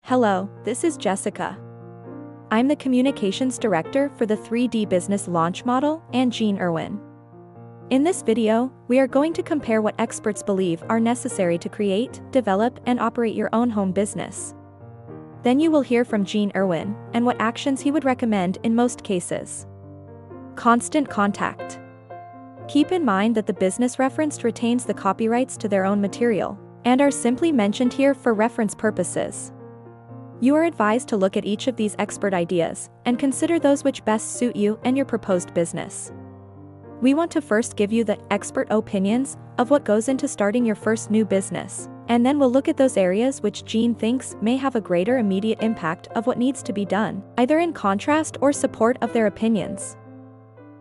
Hello, this is Jessica. I'm the Communications Director for the 3D Business Launch Model and Jean Irwin. In this video, we are going to compare what experts believe are necessary to create, develop, and operate your own home business. Then you will hear from Jean Irwin and what actions he would recommend in most cases. Constant contact. Keep in mind that the business referenced retains the copyrights to their own material and are simply mentioned here for reference purposes. You are advised to look at each of these expert ideas and consider those which best suit you and your proposed business. We want to first give you the expert opinions of what goes into starting your first new business, and then we'll look at those areas which Jean thinks may have a greater immediate impact of what needs to be done, either in contrast or support of their opinions.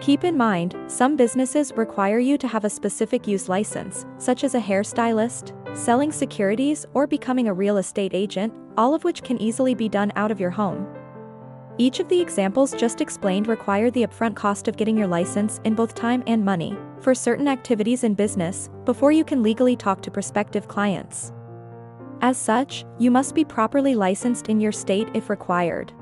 Keep in mind, some businesses require you to have a specific use license, such as a hairstylist, selling securities, or becoming a real estate agent, all of which can easily be done out of your home. Each of the examples just explained require the upfront cost of getting your license in both time and money for certain activities in business before you can legally talk to prospective clients. As such, you must be properly licensed in your state if required.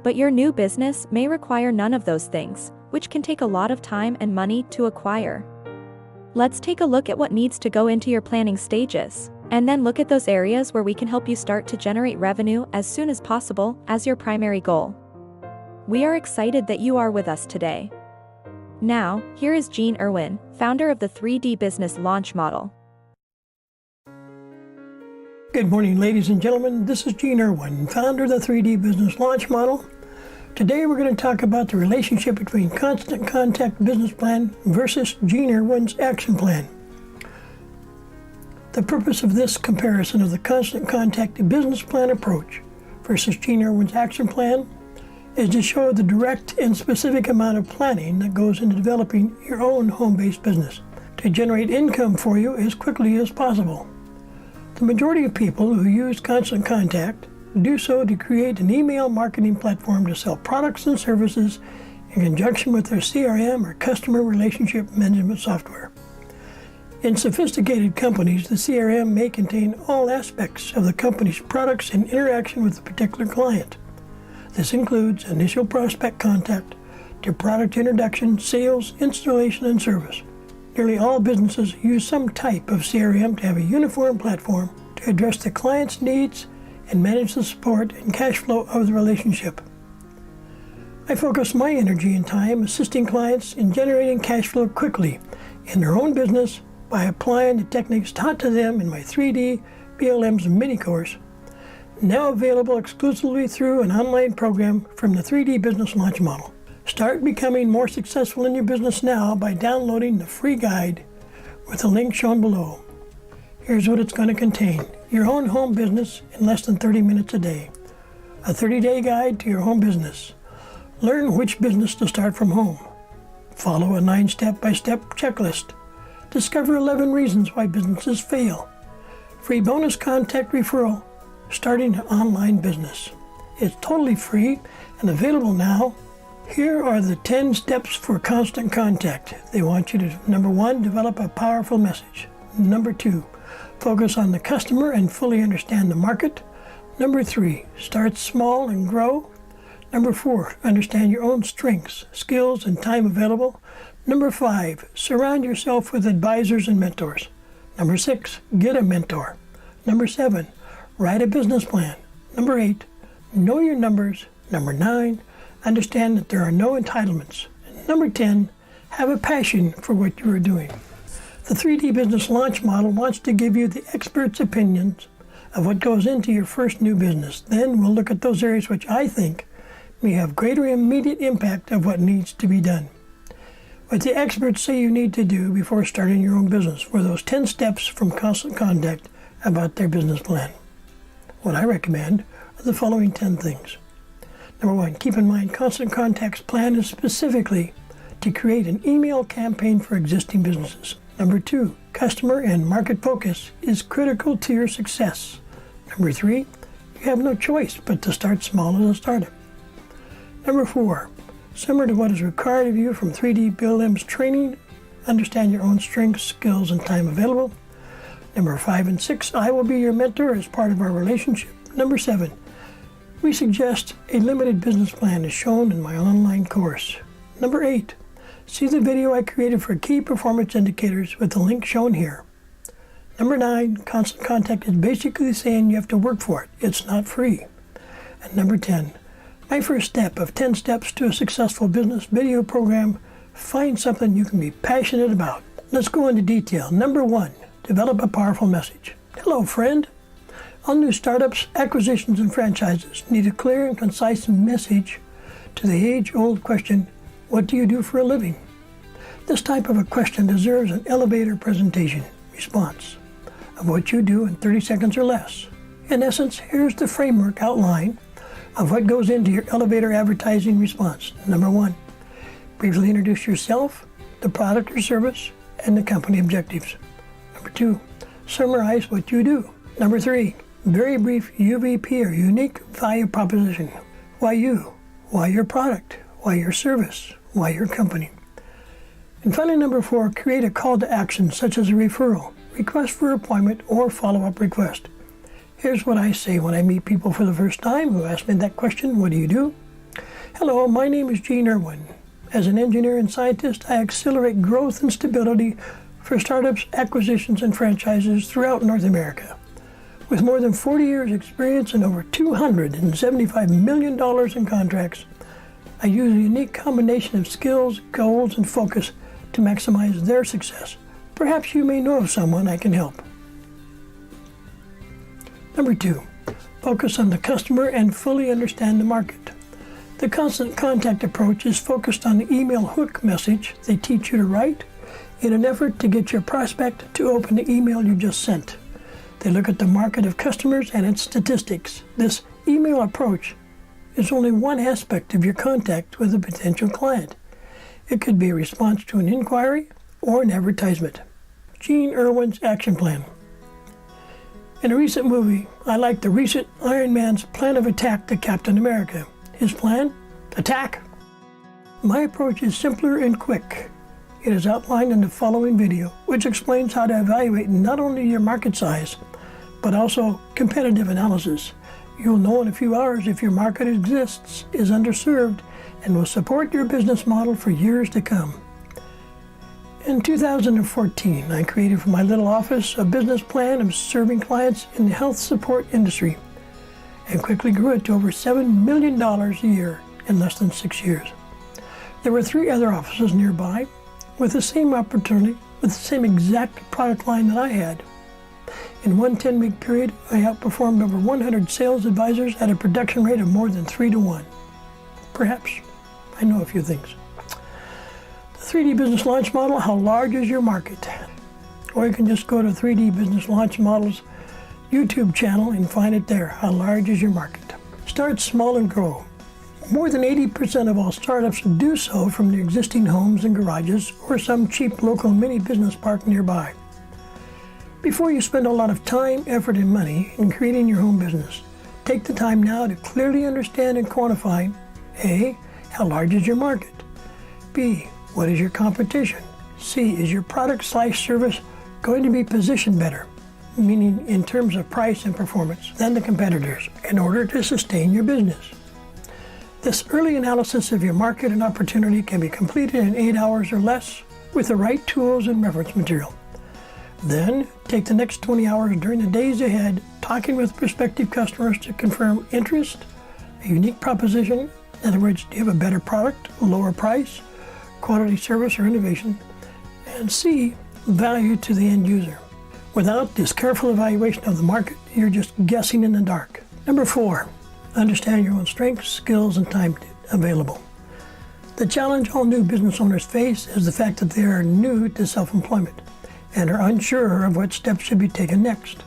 But your new business may require none of those things, which can take a lot of time and money to acquire. Let's take a look at what needs to go into your planning stages, and then look at those areas where we can help you start to generate revenue as soon as possible as your primary goal. We are excited that you are with us today. Now, here is Jean Irwin, founder of the 3D Business Launch Model. Good morning, ladies and gentlemen. This is Jean Irwin, founder of the 3D Business Launch Model. Today we're going to talk about the relationship between Constant Contact Business Plan versus Jean Irwin's Action Plan. The purpose of this comparison of the Constant Contact Business Plan approach versus Jean Irwin's Action Plan is to show the direct and specific amount of planning that goes into developing your own home-based business to generate income for you as quickly as possible. The majority of people who use Constant Contact do so to create an email marketing platform to sell products and services in conjunction with their CRM or customer relationship management software. In sophisticated companies, the CRM may contain all aspects of the company's products in interaction with a particular client. This includes initial prospect contact to product introduction, sales, installation, and service. Nearly all businesses use some type of CRM to have a uniform platform to address the client's needs and manage the support and cash flow of the relationship. I focus my energy and time assisting clients in generating cash flow quickly in their own business by applying the techniques taught to them in my 3D BLM's mini course, now available exclusively through an online program from the 3D Business Launch Model. Start becoming more successful in your business now by downloading the free guide with the link shown below. Here's what it's going to contain: your own home business in less than 30 minutes a day, a 30-day guide to your home business, learn which business to start from home, follow a 9 step-by-step checklist, discover 11 reasons why businesses fail, free bonus contact referral, starting an online business. It's totally free and available now. Here are the 10 steps for constant contact. They want you to, number 1, develop a powerful message. Number 2, focus on the customer and fully understand the market. Number 3, start small and grow. Number 4, understand your own strengths, skills, and time available. Number 5, surround yourself with advisors and mentors. Number 6, get a mentor. Number 7, write a business plan. Number 8, know your numbers. Number 9, understand that there are no entitlements. And number 10, have a passion for what you are doing. The 3D Business Launch Model wants to give you the experts' opinions of what goes into your first new business. Then we'll look at those areas which I think may have greater immediate impact of what needs to be done. What the experts say you need to do before starting your own business were those 10 steps from Constant Contact about their business plan. What I recommend are the following 10 things. Number 1, keep in mind Constant Contact's plan is specifically to create an email campaign for existing businesses. Number 2, customer and market focus is critical to your success. Number 3, you have no choice but to start small as a startup. Number 4, similar to what is required of you from 3D BLM's training, understand your own strengths, skills, and time available. Number 5 and 6, I will be your mentor as part of our relationship. Number 7, we suggest a limited business plan as shown in my online course. Number 8, see the video I created for key performance indicators with the link shown here. Number 9, Constant Contact is basically saying you have to work for it. It's not free. And number 10, my first step of 10 steps to a successful business video program, find something you can be passionate about. Let's go into detail. Number 1, develop a powerful message. Hello, friend. All new startups, acquisitions, and franchises need a clear and concise message to the age-old question, what do you do for a living? This type of a question deserves an elevator presentation response of what you do in 30 seconds or less. In essence, here's the framework outline of what goes into your elevator advertising response. Number 1, briefly introduce yourself, the product or service, and the company objectives. Number 2, summarize what you do. Number 3, very brief UVP or unique value proposition. Why you? Why your product? Why your service? Why your company? And finally, number 4, create a call to action such as a referral, request for appointment, or follow-up request. Here's what I say when I meet people for the first time who ask me that question, what do you do? Hello, my name is Gene Irwin. As an engineer and scientist, I accelerate growth and stability for startups, acquisitions, and franchises throughout North America. With more than 40 years experience and over $275 million in contracts, I use a unique combination of skills, goals, and focus to maximize their success. Perhaps you may know of someone I can help. Number 2, focus on the customer and fully understand the market. The constant contact approach is focused on the email hook message they teach you to write in an effort to get your prospect to open the email you just sent. They look at the market of customers and its statistics. This email approach is only one aspect of your contact with a potential client. It could be a response to an inquiry or an advertisement. Gene Irwin's action plan. In a recent movie, I liked the recent Iron Man's plan of attack to Captain America. His plan? Attack! My approach is simpler and quick. It is outlined in the following video, which explains how to evaluate not only your market size, but also competitive analysis. You'll know in a few hours if your market exists, is underserved, and will support your business model for years to come. In 2014, I created for my little office a business plan of serving clients in the health support industry and quickly grew it to over $7 million a year in less than 6 years. There were 3 other offices nearby with the same opportunity, with the same exact product line that I had. In one 10-week period, I outperformed over 100 sales advisors at a production rate of more than 3 to 1. Perhaps I know a few things. The 3D Business Launch Model, how large is your market? Or you can just go to 3D Business Launch Model's YouTube channel and find it there. How large is your market? Start small and grow. More than 80% of all startups do so from their existing homes and garages or some cheap local mini business park nearby. Before you spend a lot of time, effort, and money in creating your home business, take the time now to clearly understand and quantify A, how large is your market? B, what is your competition? C, is your product/service going to be positioned better, meaning in terms of price and performance, than the competitors in order to sustain your business? This early analysis of your market and opportunity can be completed in 8 hours or less with the right tools and reference material. Then, take the next 20 hours during the days ahead talking with prospective customers to confirm interest, a unique proposition, in other words, do you have a better product, lower price, quality service or innovation, and C, value to the end user. Without this careful evaluation of the market, you're just guessing in the dark. Number 4, understand your own strengths, skills, and time available. The challenge all new business owners face is the fact that they are new to self-employment and are unsure of what steps should be taken next.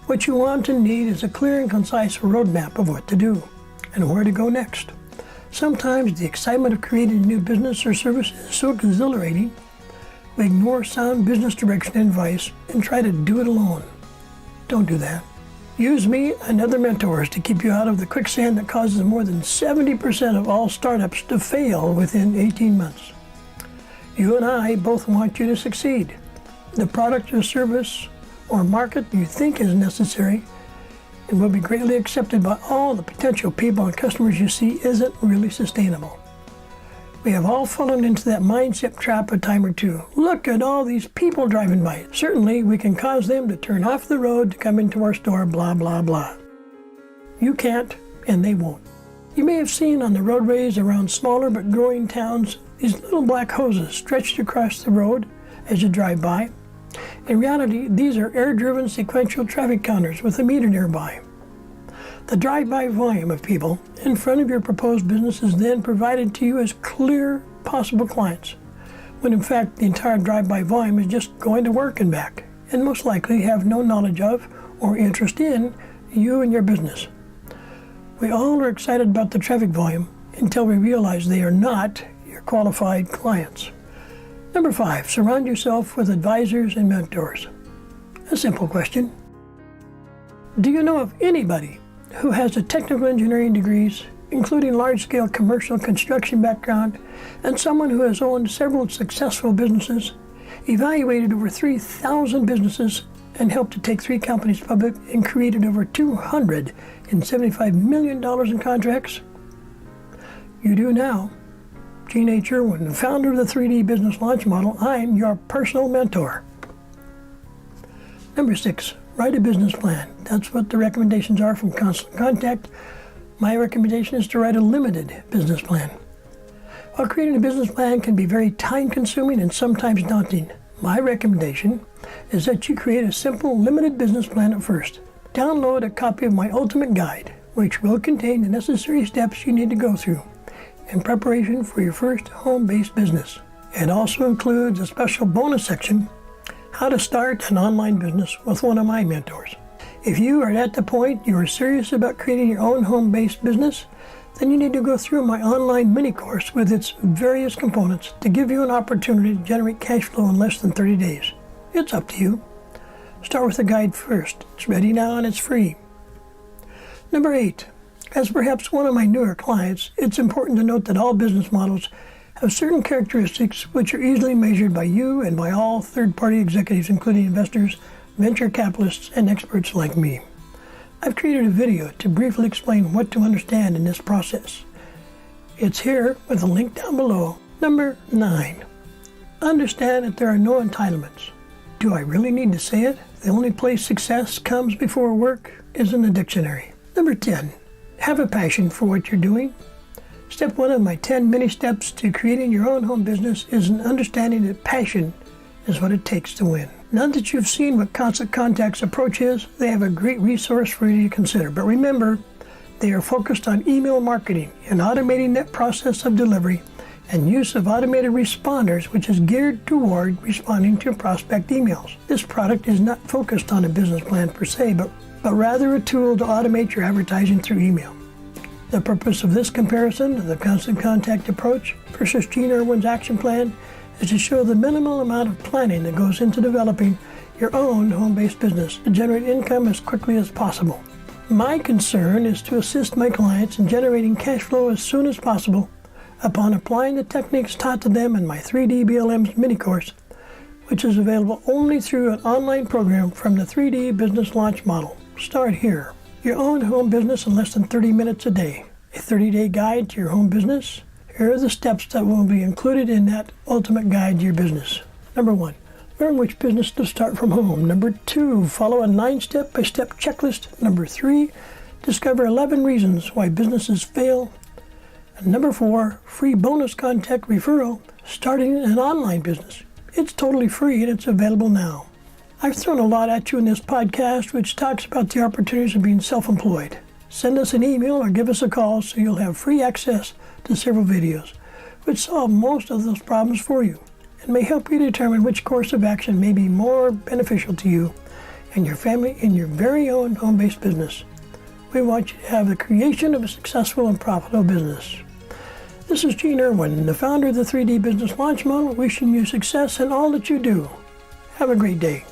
What you want and need is a clear and concise roadmap of what to do and where to go next. Sometimes the excitement of creating a new business or service is so exhilarating, we ignore sound business direction and advice and try to do it alone. Don't do that. Use me and other mentors to keep you out of the quicksand that causes more than 70% of all startups to fail within 18 months. You and I both want you to succeed. The product or service or market you think is necessary and will be greatly accepted by all the potential people and customers you see isn't really sustainable. We have all fallen into that mindset trap a time or two. Look at all these people driving by. Certainly, we can cause them to turn off the road to come into our store, blah, blah, blah. You can't, and they won't. You may have seen on the roadways around smaller but growing towns these little black hoses stretched across the road as you drive by. In reality, these are air-driven sequential traffic counters with a meter nearby. The drive-by volume of people in front of your proposed business is then provided to you as clear possible clients, when in fact the entire drive-by volume is just going to work and back, and most likely have no knowledge of or interest in you and your business. We all are excited about the traffic volume until we realize they are not your qualified clients. Number 5, surround yourself with advisors and mentors. A simple question. Do you know of anybody who has a technical engineering degrees, including large-scale commercial construction background, and someone who has owned several successful businesses, evaluated over 3,000 businesses, and helped to take 3 companies public and created over $275 million in contracts? You do now. Gene H. Irwin, the founder of the 3D Business Launch Model, I'm your personal mentor. Number 6, write a business plan. That's what the recommendations are from Constant Contact. My recommendation is to write a limited business plan. While creating a business plan can be very time-consuming and sometimes daunting, my recommendation is that you create a simple, limited business plan at first. Download a copy of my ultimate guide, which will contain the necessary steps you need to go through in preparation for your first home-based business. It also includes a special bonus section, how to start an online business with one of my mentors. If you are at the point you are serious about creating your own home-based business, then you need to go through my online mini course with its various components to give you an opportunity to generate cash flow in less than 30 days. It's up to you. Start with the guide first. It's ready now and it's free. Number 8, as perhaps one of my newer clients, it's important to note that all business models have certain characteristics which are easily measured by you and by all third-party executives, including investors, venture capitalists, and experts like me. I've created a video to briefly explain what to understand in this process. It's here with a link down below. Number 9, understand that there are no entitlements. Do I really need to say it? The only place success comes before work is in the dictionary. Number 10, have a passion for what you're doing. Step 1 of my 10 mini steps to creating your own home business is an understanding that passion is what it takes to win. Now that you've seen what Constant Contact's approach is, they have a great resource for you to consider. But remember, they are focused on email marketing and automating that process of delivery and use of automated responders, which is geared toward responding to prospect emails. This product is not focused on a business plan per se, but rather a tool to automate your advertising through email. The purpose of this comparison of the Constant Contact approach versus Gene Irwin's action plan is to show the minimal amount of planning that goes into developing your own home-based business to generate income as quickly as possible. My concern is to assist my clients in generating cash flow as soon as possible upon applying the techniques taught to them in my 3D BLM's mini course, which is available only through an online program from the 3D Business Launch Model. Start here. Your own home business in less than 30 minutes a day. A 30-day guide to your home business. Here are the steps that will be included in that ultimate guide to your business. Number 1, learn which business to start from home. Number 2, follow a 9-step-by-step checklist. Number 3, discover 11 reasons why businesses fail. And number 4, free bonus contact referral, starting an online business. It's totally free and it's available now. I've thrown a lot at you in this podcast, which talks about the opportunities of being self-employed. Send us an email or give us a call so you'll have free access to several videos, which solve most of those problems for you and may help you determine which course of action may be more beneficial to you and your family in your very own home-based business. We want you to have the creation of a successful and profitable business. This is Gene Irwin, the founder of the 3D Business Launch Model, wishing you success in all that you do. Have a great day.